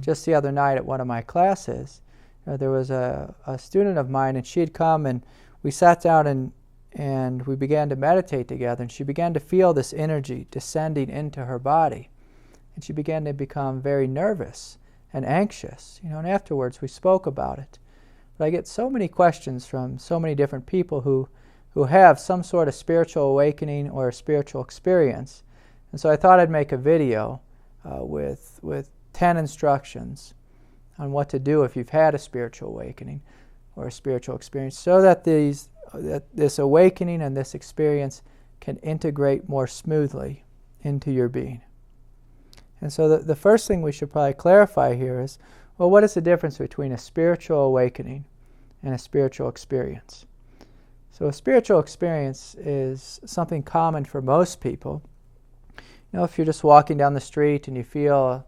just the other night at one of my classes, there was a student of mine, and she had come, and we sat down and we began to meditate together, and she began to feel this energy descending into her body, and she began to become very nervous and anxious, and afterwards we spoke about it. But I get so many questions from so many different people who have some sort of spiritual awakening or a spiritual experience. And so I thought I'd make a video with 10 instructions on what to do if you've had a spiritual awakening or a spiritual experience, so that this awakening and this experience can integrate more smoothly into your being. And so the first thing we should probably clarify here is, well, what is the difference between a spiritual awakening and a spiritual experience? So a spiritual experience is something common for most people. If you're just walking down the street and you feel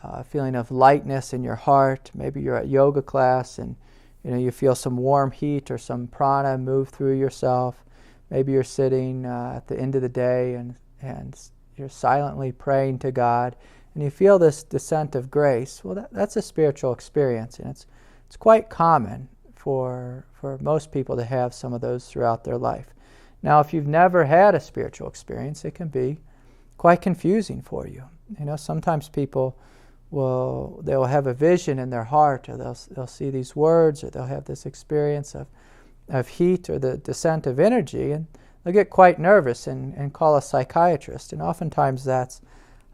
a feeling of lightness in your heart, maybe you're at yoga class and you feel some warm heat or some prana move through yourself. Maybe you're sitting at the end of the day and you're silently praying to God and you feel this descent of grace. Well, that's a spiritual experience, and it's quite common for most people to have some of those throughout their life. Now, if you've never had a spiritual experience, it can be quite confusing for you. Sometimes people they'll have a vision in their heart, or they'll see these words, or they'll have this experience of heat or the descent of energy, and they'll get quite nervous and call a psychiatrist. And oftentimes that's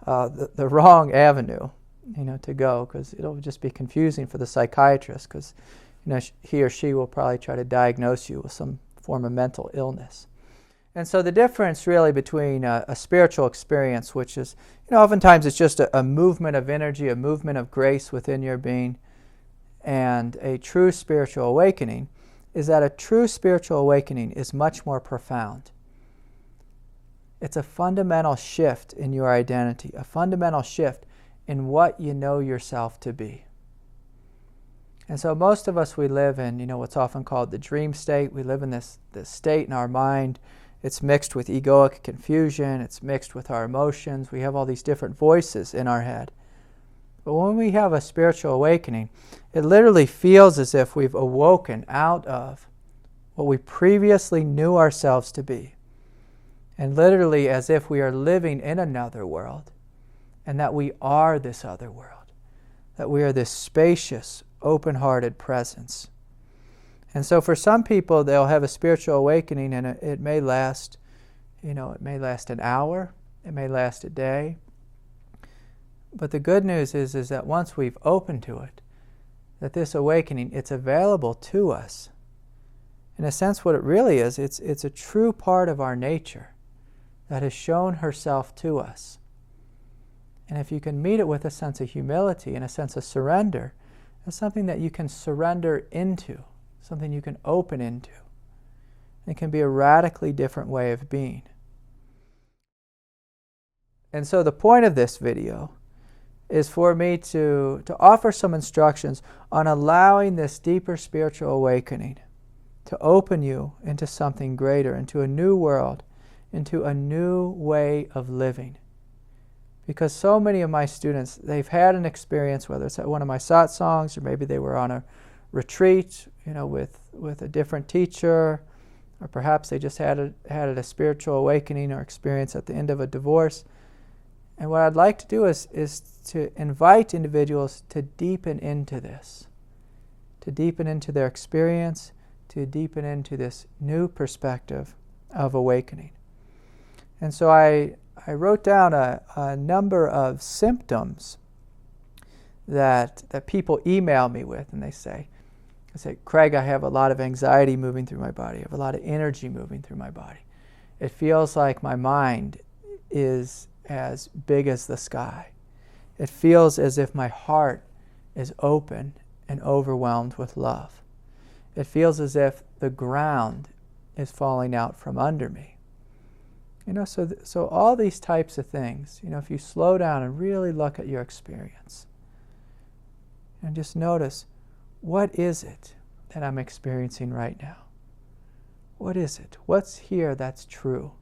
the wrong avenue, to go, because it'll just be confusing for the psychiatrist, because he or she will probably try to diagnose you with some form of mental illness. And so the difference really between a spiritual experience, which is, oftentimes it's just a movement of energy, a movement of grace within your being, and a true spiritual awakening, is that a true spiritual awakening is much more profound. It's a fundamental shift in your identity, a fundamental shift in what you know yourself to be. And so most of us, we live in, what's often called the dream state. We live in this state in our mind. It's mixed with egoic confusion. It's mixed with our emotions. We have all these different voices in our head. But when we have a spiritual awakening, it literally feels as if we've awoken out of what we previously knew ourselves to be. And literally as if we are living in another world, and that we are this other world. That we are this spacious, open-hearted presence. And so for some people, they'll have a spiritual awakening, and it may last, it may last an hour, it may last a day. But the good news is that once we've opened to it, that this awakening, it's available to us. In a sense, what it really is, it's a true part of our nature that has shown herself to us. And if you can meet it with a sense of humility and a sense of surrender, it's something that you can surrender into, something you can open into. It can be a radically different way of being. And so the point of this video is for me to offer some instructions on allowing this deeper spiritual awakening to open you into something greater, into a new world, into a new way of living. Because so many of my students, they've had an experience, whether it's at one of my satsangs, or maybe they were on a retreat, with a different teacher, or perhaps they just had a spiritual awakening or experience at the end of a divorce. And what I'd like to do is to invite individuals to deepen into this, to deepen into their experience, to deepen into this new perspective of awakening. And so I wrote down a number of symptoms that people email me with, and they say, Craig, I have a lot of anxiety moving through my body. I have a lot of energy moving through my body. It feels like my mind is as big as the sky. It feels as if my heart is open and overwhelmed with love. It feels as if the ground is falling out from under me. So all these types of things, if you slow down and really look at your experience and just notice, what is it that I'm experiencing right now? What is it? What's here that's true?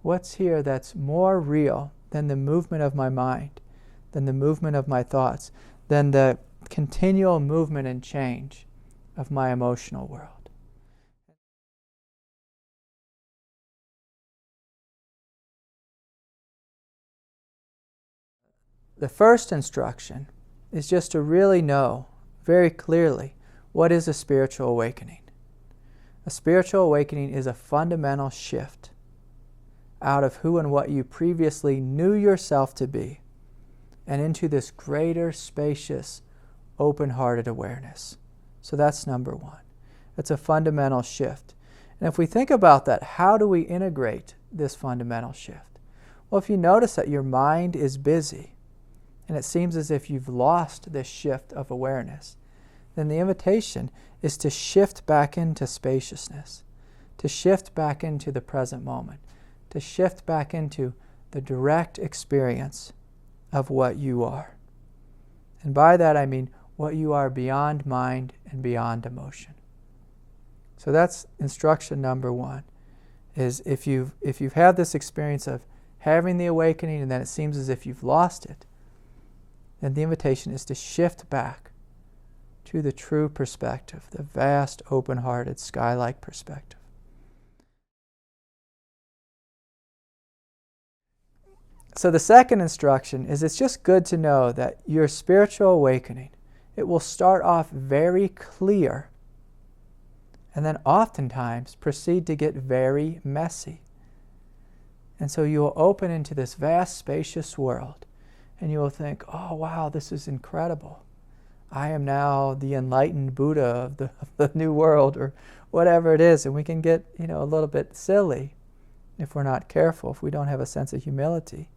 What's here that's more real than the movement of my mind, than the movement of my thoughts, than the continual movement and change of my emotional world. The first instruction is just to really know very clearly what is a spiritual awakening. A spiritual awakening is a fundamental shift out of who and what you previously knew yourself to be and into this greater, spacious, open-hearted awareness. So that's number one. It's a fundamental shift. And if we think about that, how do we integrate this fundamental shift? Well, if you notice that your mind is busy, and it seems as if you've lost this shift of awareness, then the invitation is to shift back into spaciousness, to shift back into the present moment, to shift back into the direct experience of what you are. And by that I mean what you are beyond mind and beyond emotion. So that's instruction number one, is if you've had this experience of having the awakening and then it seems as if you've lost it, then the invitation is to shift back to the true perspective, the vast, open-hearted, sky-like perspective. So the second instruction is it's just good to know that your spiritual awakening, it will start off very clear and then oftentimes proceed to get very messy. And so you will open into this vast, spacious world and you will think, oh wow, this is incredible. I am now the enlightened Buddha of the new world, or whatever it is. And we can get, a little bit silly if we're not careful, if we don't have a sense of humility.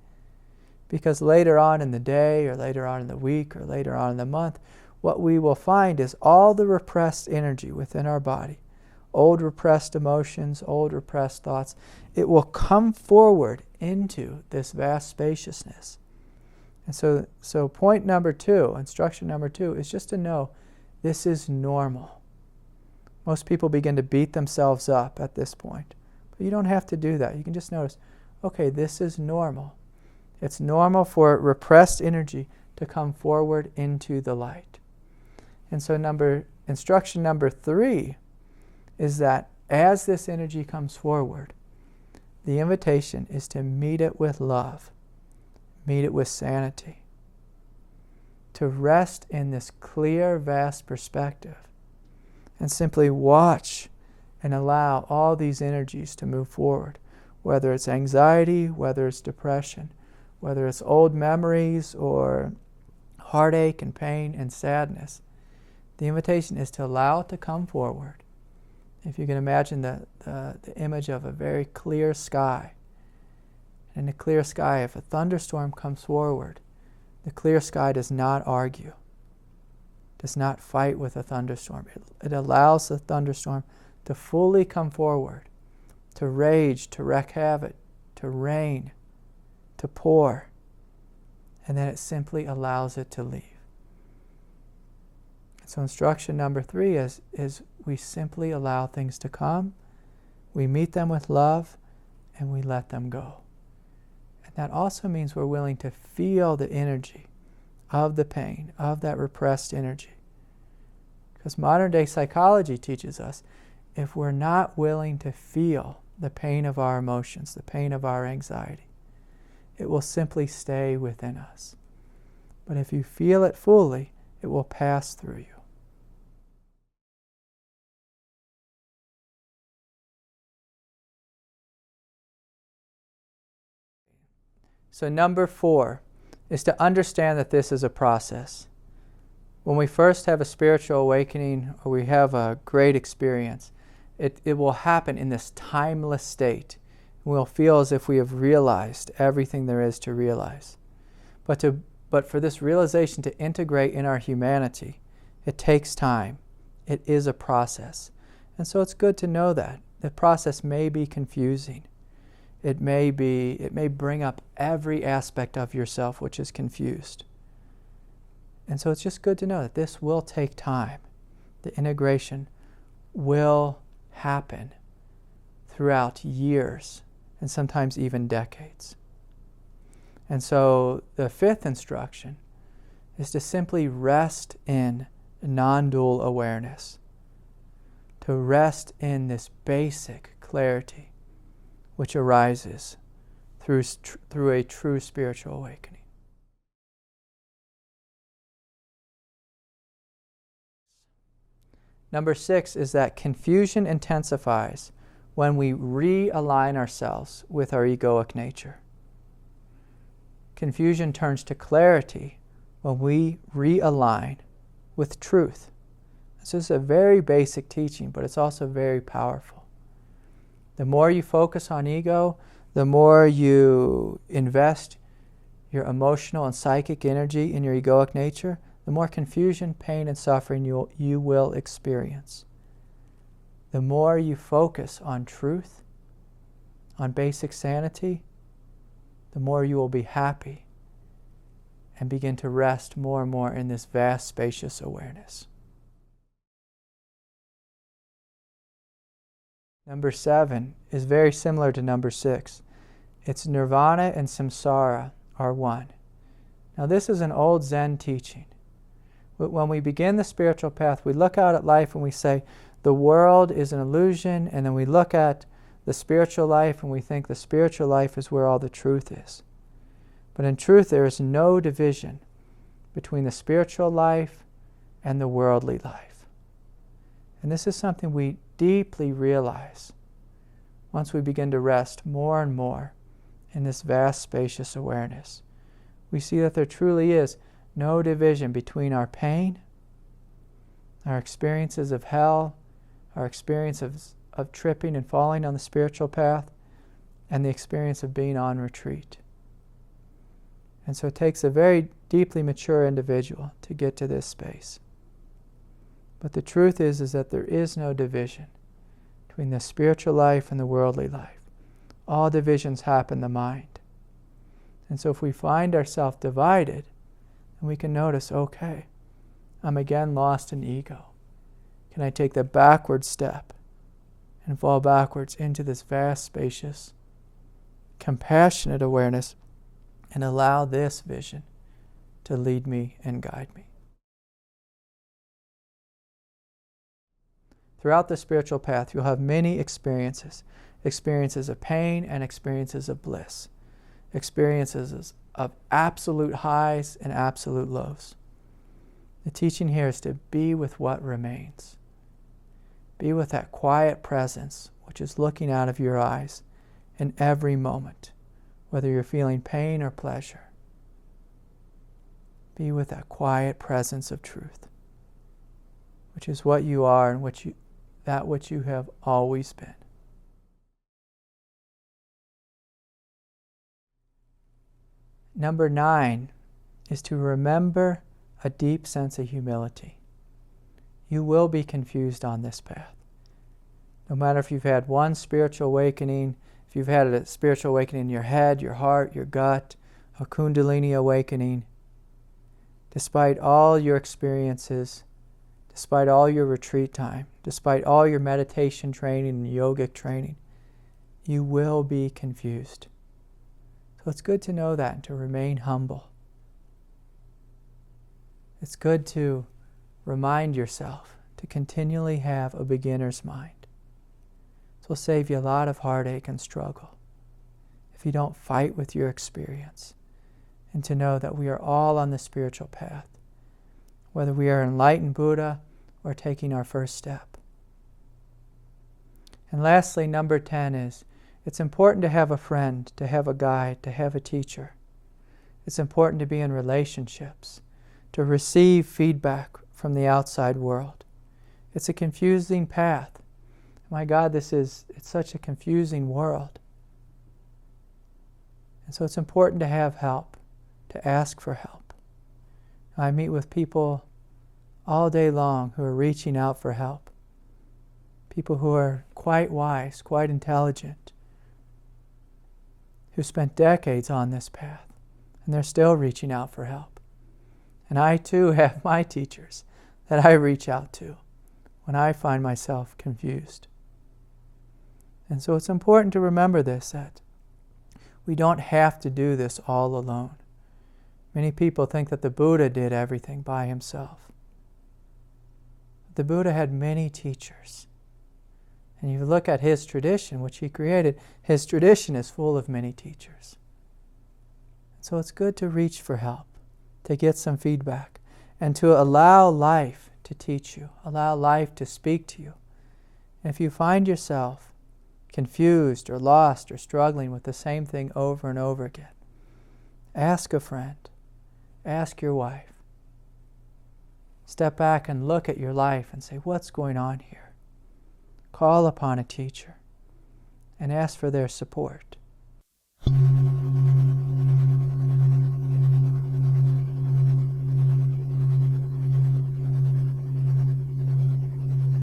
Because later on in the day, or later on in the week, or later on in the month, what we will find is all the repressed energy within our body, old repressed emotions, old repressed thoughts, it will come forward into this vast spaciousness. And so point number two, instruction number two, is just to know this is normal. Most people begin to beat themselves up at this point. But you don't have to do that. You can just notice, okay, this is normal. It's normal for repressed energy to come forward into the light. And so instruction number three is that as this energy comes forward, the invitation is to meet it with love. Meet it with sanity, to rest in this clear, vast perspective and simply watch and allow all these energies to move forward, whether it's anxiety, whether it's depression, whether it's old memories or heartache and pain and sadness. The invitation is to allow it to come forward. If you can imagine the image of a very clear sky, in the clear sky, if a thunderstorm comes forward, the clear sky does not argue, does not fight with a thunderstorm. It allows the thunderstorm to fully come forward, to rage, to wreak havoc, to rain, to pour, and then it simply allows it to leave. So instruction number three is we simply allow things to come, we meet them with love, and we let them go. And that also means we're willing to feel the energy of the pain, of that repressed energy. Because modern day psychology teaches us if we're not willing to feel the pain of our emotions, the pain of our anxiety, it will simply stay within us. But if you feel it fully, it will pass through you. So number 4 is to understand that this is a process. When we first have a spiritual awakening or we have a great experience, it will happen in this timeless state. We'll feel as if we have realized everything there is to realize. But for this realization to integrate in our humanity, it takes time. It is a process. And so it's good to know that. The process may be confusing. It may bring up every aspect of yourself which is confused. And so it's just good to know that this will take time. The integration will happen throughout years and sometimes even decades. And so the fifth instruction is to simply rest in non-dual awareness, to rest in this basic clarity which arises through a true spiritual awakening. Number 6 is that confusion intensifies when we realign ourselves with our egoic nature. Confusion turns to clarity when we realign with truth. This is a very basic teaching, but it's also very powerful. The more you focus on ego, the more you invest your emotional and psychic energy in your egoic nature, the more confusion, pain, and suffering you will experience. The more you focus on truth, on basic sanity, the more you will be happy and begin to rest more and more in this vast, spacious awareness. Number 7 is very similar to number 6. It's nirvana and samsara are one. Now this is an old Zen teaching. When we begin the spiritual path, we look out at life and we say, the world is an illusion, and then we look at the spiritual life and we think the spiritual life is where all the truth is. But in truth, there is no division between the spiritual life and the worldly life. And this is something we deeply realize once we begin to rest more and more in this vast, spacious awareness. We see that there truly is no division between our pain, our experiences of hell, our experience of tripping and falling on the spiritual path, and the experience of being on retreat. And so it takes a very deeply mature individual to get to this space. But the truth is that there is no division between the spiritual life and the worldly life. All divisions happen in the mind. And so if we find ourselves divided, then we can notice, okay, I'm again lost in ego. Can I take the backward step and fall backwards into this vast, spacious, compassionate awareness and allow this vision to lead me and guide me? Throughout the spiritual path, you'll have many experiences. Experiences of pain and experiences of bliss. Experiences of absolute highs and absolute lows. The teaching here is to be with what remains. Be with that quiet presence which is looking out of your eyes in every moment, whether you're feeling pain or pleasure. Be with that quiet presence of truth, which is what you are and that which you have always been. Number 9 is to remember a deep sense of humility. You will be confused on this path. No matter if you've had one spiritual awakening, if you've had a spiritual awakening in your head, your heart, your gut, a Kundalini awakening, despite all your experiences, despite all your retreat time, despite all your meditation training and yogic training, you will be confused. So it's good to know that and to remain humble. It's good to remind yourself to continually have a beginner's mind. This will save you a lot of heartache and struggle if you don't fight with your experience, and to know that we are all on the spiritual path, whether we are enlightened Buddha or taking our first step. And lastly, number 10 is, it's important to have a friend, to have a guide, to have a teacher. It's important to be in relationships, to receive feedback from the outside world. It's a confusing path. My God, it's such a confusing world. And so it's important to have help, to ask for help. I meet with people all day long who are reaching out for help. People who are quite wise, quite intelligent, who spent decades on this path, and they're still reaching out for help. And I too have my teachers that I reach out to when I find myself confused. And so it's important to remember this, that We don't have to do this all alone. Many people think that the Buddha did everything by himself. The Buddha had many teachers. And you look at his tradition, which he created, his tradition is full of many teachers. So it's good to reach for help, to get some feedback, and to allow life to teach you, allow life to speak to you. And if you find yourself confused or lost or struggling with the same thing over and over again, ask a friend, ask your wife. Step back and look at your life and say, what's going on here? Call upon a teacher and ask for their support.